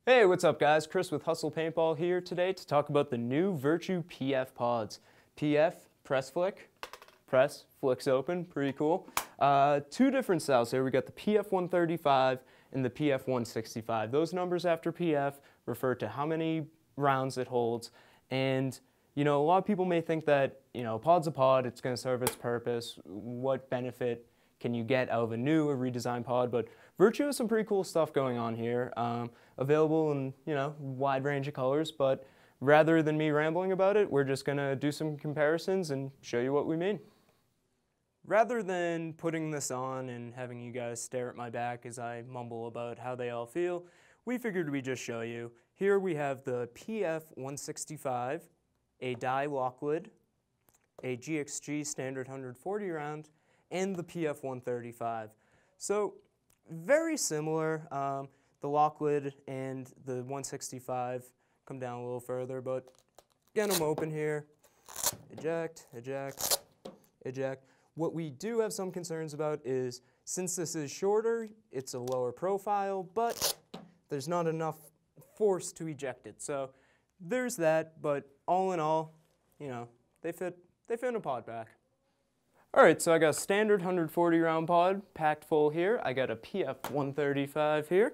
Hey, what's up guys? Chris with Hustle Paintball here today to talk about the new Virtue PF pods. PF, press flick, press, flicks open, pretty cool. Two different styles here. We got the PF 135 and the PF 165. Those numbers after PF refer to how many rounds it holds. And a lot of people may think that, a pod's a pod, it's going to serve its purpose. What benefit can you get out of a new or redesigned pod? But Virtue has some pretty cool stuff going on here, available in wide range of colors. But rather than me rambling about it, we're just gonna do some comparisons and show you what we mean. Rather than putting this on and having you guys stare at my back as I mumble about how they all feel, we figured we'd just show you. Here we have the PF 165, a die lock lid, a Gxg standard 140 round, and the PF 135. So very similar. The lock lid and the 165 come down a little further, but get them open here. Eject, eject, eject. What we do have some concerns about is, since this is shorter, it's a lower profile, but there's not enough force to eject it. So there's that, but all in all, they fit in a pod pack. Alright, so I got a standard 140 round pod packed full here. I got a PF 135 here.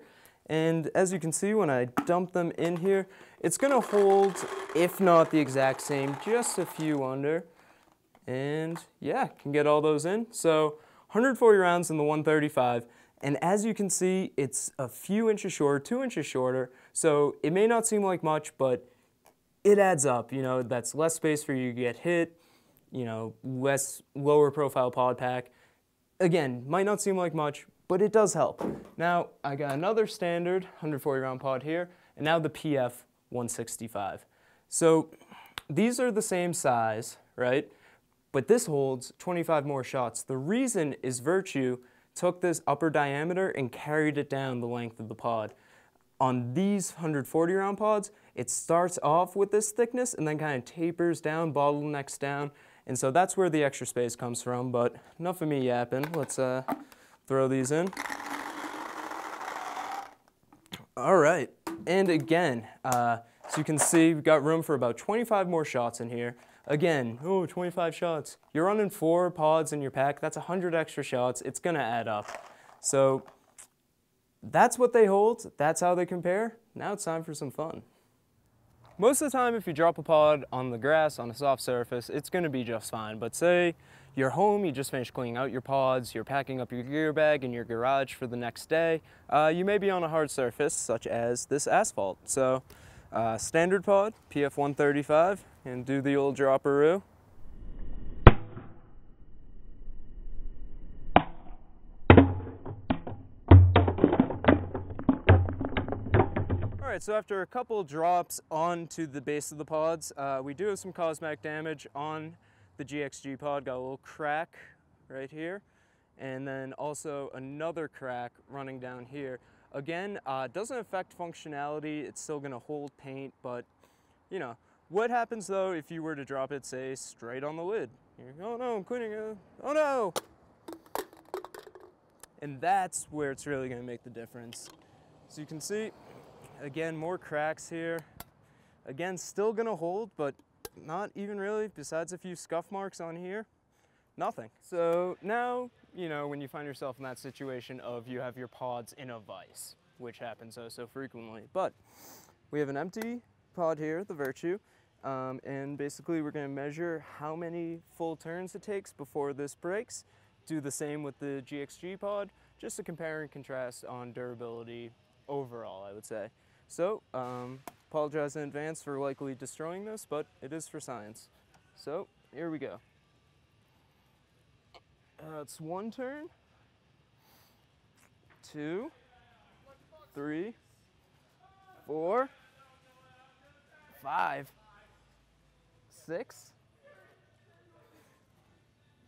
And as you can see, when I dump them in here, it's going to hold, if not the exact same, just a few under. And yeah, can get all those in. So 140 rounds in the 135. And as you can see, it's a few inches shorter, 2 inches shorter. So it may not seem like much, but it adds up. That's less space for you to get hit. Lower profile pod pack. Again, might not seem like much, but it does help. Now, I got another standard 140 round pod here, and now the PF 165. So these are the same size, right? But this holds 25 more shots. The reason is Virtue took this upper diameter and carried it down the length of the pod. On these 140 round pods, it starts off with this thickness and then kind of tapers down, bottlenecks down. And so that's where the extra space comes from, but enough of me yapping. Let's throw these in. All right, and again, so you can see we've got room for about 25 more shots in here. Again, 25 shots. You're running 4 pods in your pack, that's 100 extra shots. It's gonna add up. So that's what they hold, that's how they compare. Now it's time for some fun. Most of the time, if you drop a pod on the grass, on a soft surface, it's going to be just fine. But say you're home, you just finished cleaning out your pods, you're packing up your gear bag in your garage for the next day, you may be on a hard surface, such as this asphalt. So, standard pod, PF 135, and do the old dropperoo. Alright, so after a couple drops onto the base of the pods, we do have some cosmetic damage on the Gxg pod. Got a little crack right here, and then also another crack running down here. Again, doesn't affect functionality, it's still going to hold paint, but what happens though if you were to drop it, say, straight on the lid? Oh no, I'm cleaning it, oh no! And that's where it's really going to make the difference. So you can see, again, more cracks here. Again, still gonna hold, but not even really, besides a few scuff marks on here, nothing. So now, when you find yourself in that situation of you have your pods in a vise, which happens so frequently. But we have an empty pod here, the Virtue, and basically we're gonna measure how many full turns it takes before this breaks. Do the same with the Gxg pod, just to compare and contrast on durability overall, I would say. So, apologize in advance for likely destroying this, but it is for science. So, here we go. It's 1 turn, 2, 3, 4, 5, 6,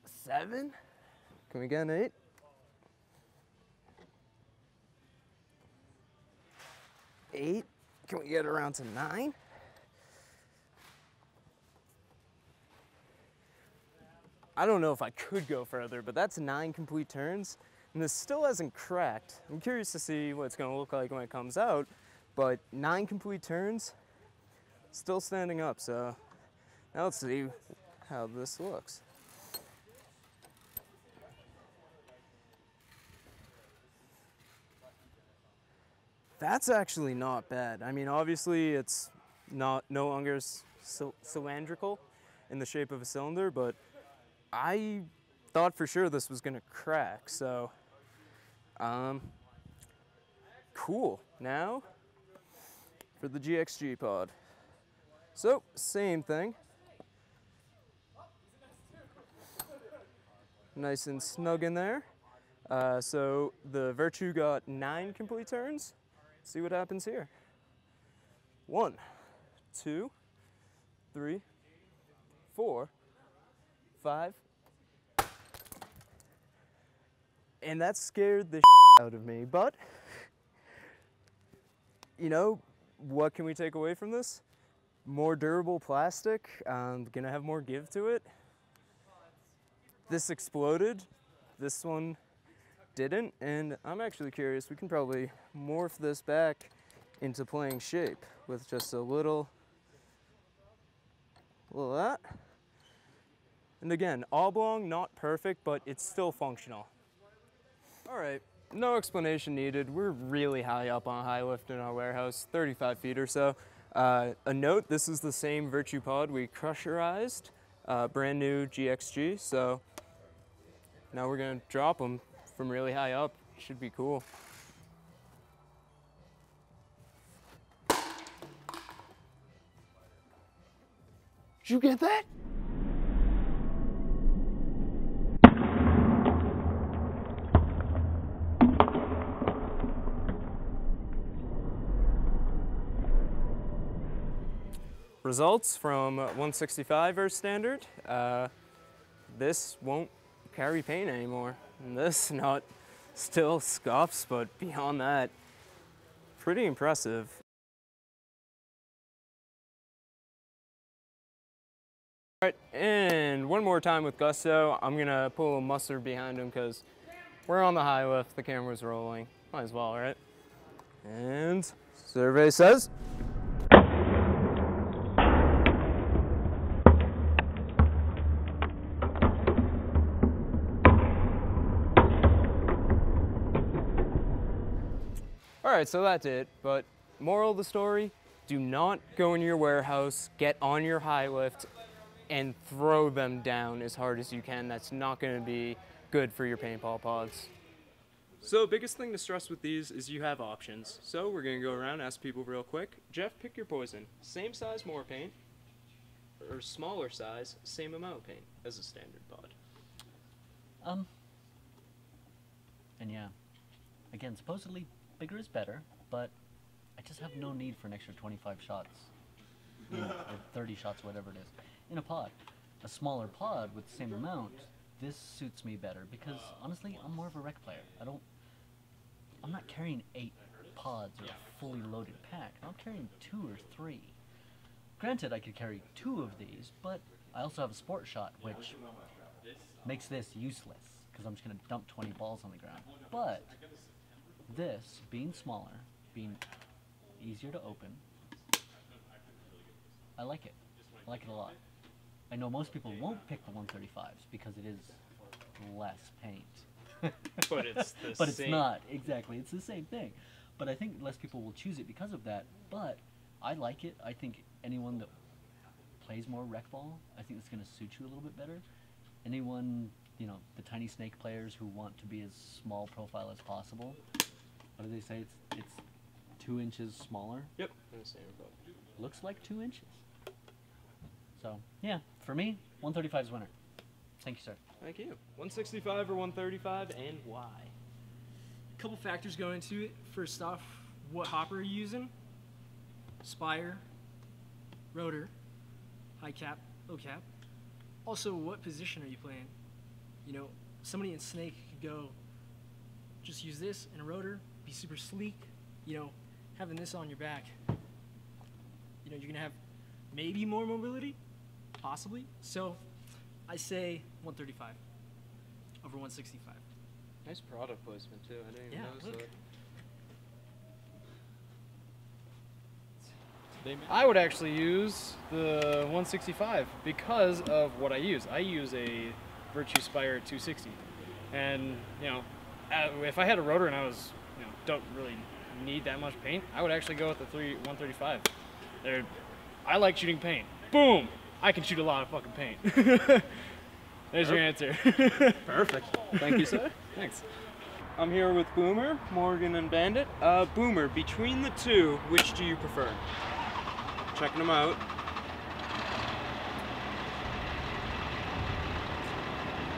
7, can we get an 8? 8. Can we get around to 9? I don't know if I could go further, but that's 9 complete turns, and this still hasn't cracked. I'm curious to see what it's going to look like when it comes out, but 9 complete turns, still standing up. So now let's see how this looks. That's actually not bad. I mean, obviously it's no longer cylindrical in the shape of a cylinder, but I thought for sure this was gonna crack. So, cool. Now for the Gxg Pod. So, same thing. Nice and snug in there. So the Virtue got 9 complete turns. See what happens here. 1, 2, 3, 4, 5. And that scared the out of me, but you know, what can we take away from this? More durable plastic, gonna have more give to it. This exploded, this one didn't, and I'm actually curious, we can probably morph this back into playing shape with just a little of that. And again, oblong, not perfect, but it's still functional. All right, no explanation needed. We're really high up on high lift in our warehouse, 35 feet or so. A note, this is the same Virtue Pod we crusherized, brand new Gxg, so now we're gonna drop them from really high up. Should be cool. Did you get that? Results from 165 are standard. This won't carry paint anymore. And this not still scuffs, but beyond that, pretty impressive. All right, and one more time with gusto. I'm gonna pull a mustard behind him because we're on the high lift, the camera's rolling. Might as well, right? And survey says. All right, so that's it, but moral of the story, do not go in your warehouse, get on your high lift, and throw them down as hard as you can. That's not gonna be good for your paintball pods. So biggest thing to stress with these is you have options. So we're gonna go around, ask people real quick. Jeff, pick your poison. Same size, more paint, or smaller size, same amount of paint as a standard pod. And yeah, again, supposedly bigger is better, but I just have no need for an extra 25 shots, or 30 shots, whatever it is, in a pod. A smaller pod with the same amount, this suits me better because honestly, I'm more of a rec player. I'm not carrying 8 pods or a fully loaded pack. I'm carrying 2 or 3. Granted, I could carry 2 of these, but I also have a sport shot, which makes this useless because I'm just going to dump 20 balls on the ground. But this, being smaller, being easier to open, I like it. I like it a lot. I know most people won't pick the 135s because it is less paint. But it's the but same. It's not, exactly. It's the same thing. But I think less people will choose it because of that. But I like it. I think anyone that plays more rec ball, I think it's going to suit you a little bit better. Anyone, you know, the tiny snake players who want to be as small profile as possible, what do they say? It's 2 inches smaller. Yep. Looks like 2 inches. So yeah, for me, 135 is winner. Thank you, sir. Thank you. 165 or 135, and why? A couple factors go into it. First off, what hopper are you using? Spire, rotor, high cap, low cap. Also, what position are you playing? You know, somebody in snake could go, just use this in a rotor, be super sleek. You know, having this on your back, you know, you're gonna have maybe more mobility, possibly. So I say 135 over 165. Nice product placement too. I didn't even notice look. that. I would actually use the 165 because of what I use. I use a Virtue Spire 260, and if I had a rotor and I was, don't really need that much paint, I would actually go with the 135. I like shooting paint. Boom! I can shoot a lot of fucking paint. There's your answer. Perfect. Thank you, sir. Thanks. I'm here with Boomer, Morgan, and Bandit. Boomer, between the two, which do you prefer? Checking them out.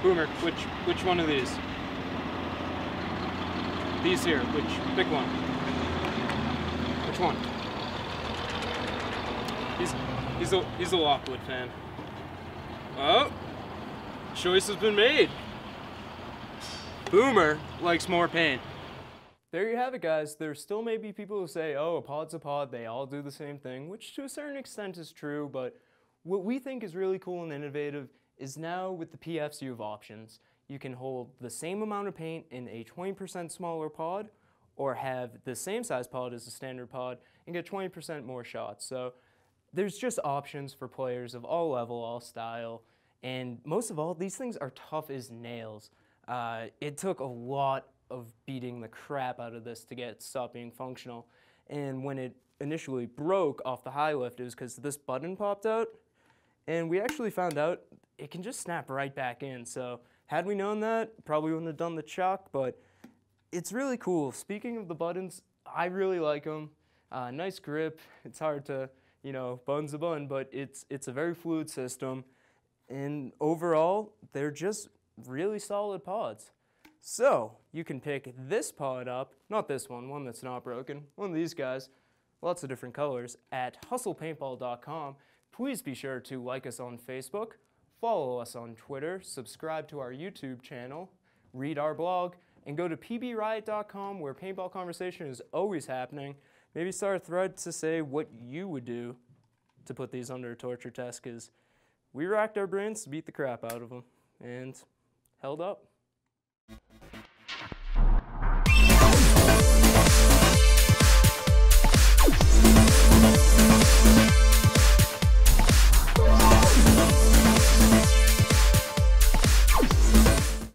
Boomer, which one of these? These here, pick one. Which one? He's a Lockwood fan. Oh, choice has been made. Boomer likes more paint. There you have it, guys. There still may be people who say, oh, a pod's a pod, they all do the same thing, which to a certain extent is true, but what we think is really cool and innovative is now with the PFs you have options. You can hold the same amount of paint in a 20% smaller pod, or have the same size pod as a standard pod and get 20% more shots. So there's just options for players of all level, all style, and most of all, these things are tough as nails. It took a lot of beating the crap out of this to get it to stop being functional. And when it initially broke off the high lift, it was because this button popped out. And we actually found out it can just snap right back in. So had we known that, probably wouldn't have done the chuck, but it's really cool. Speaking of the buttons, I really like them. Nice grip. It's hard to, bun's a bun, but it's a very fluid system. And overall, they're just really solid pods. So you can pick this pod up, not this one that's not broken, one of these guys, lots of different colors, at hustlepaintball.com. Please be sure to like us on Facebook, follow us on Twitter, subscribe to our YouTube channel, read our blog, and go to pbriot.com where paintball conversation is always happening. Maybe start a thread to say what you would do to put these under a torture test, because we racked our brains to beat the crap out of them and held up.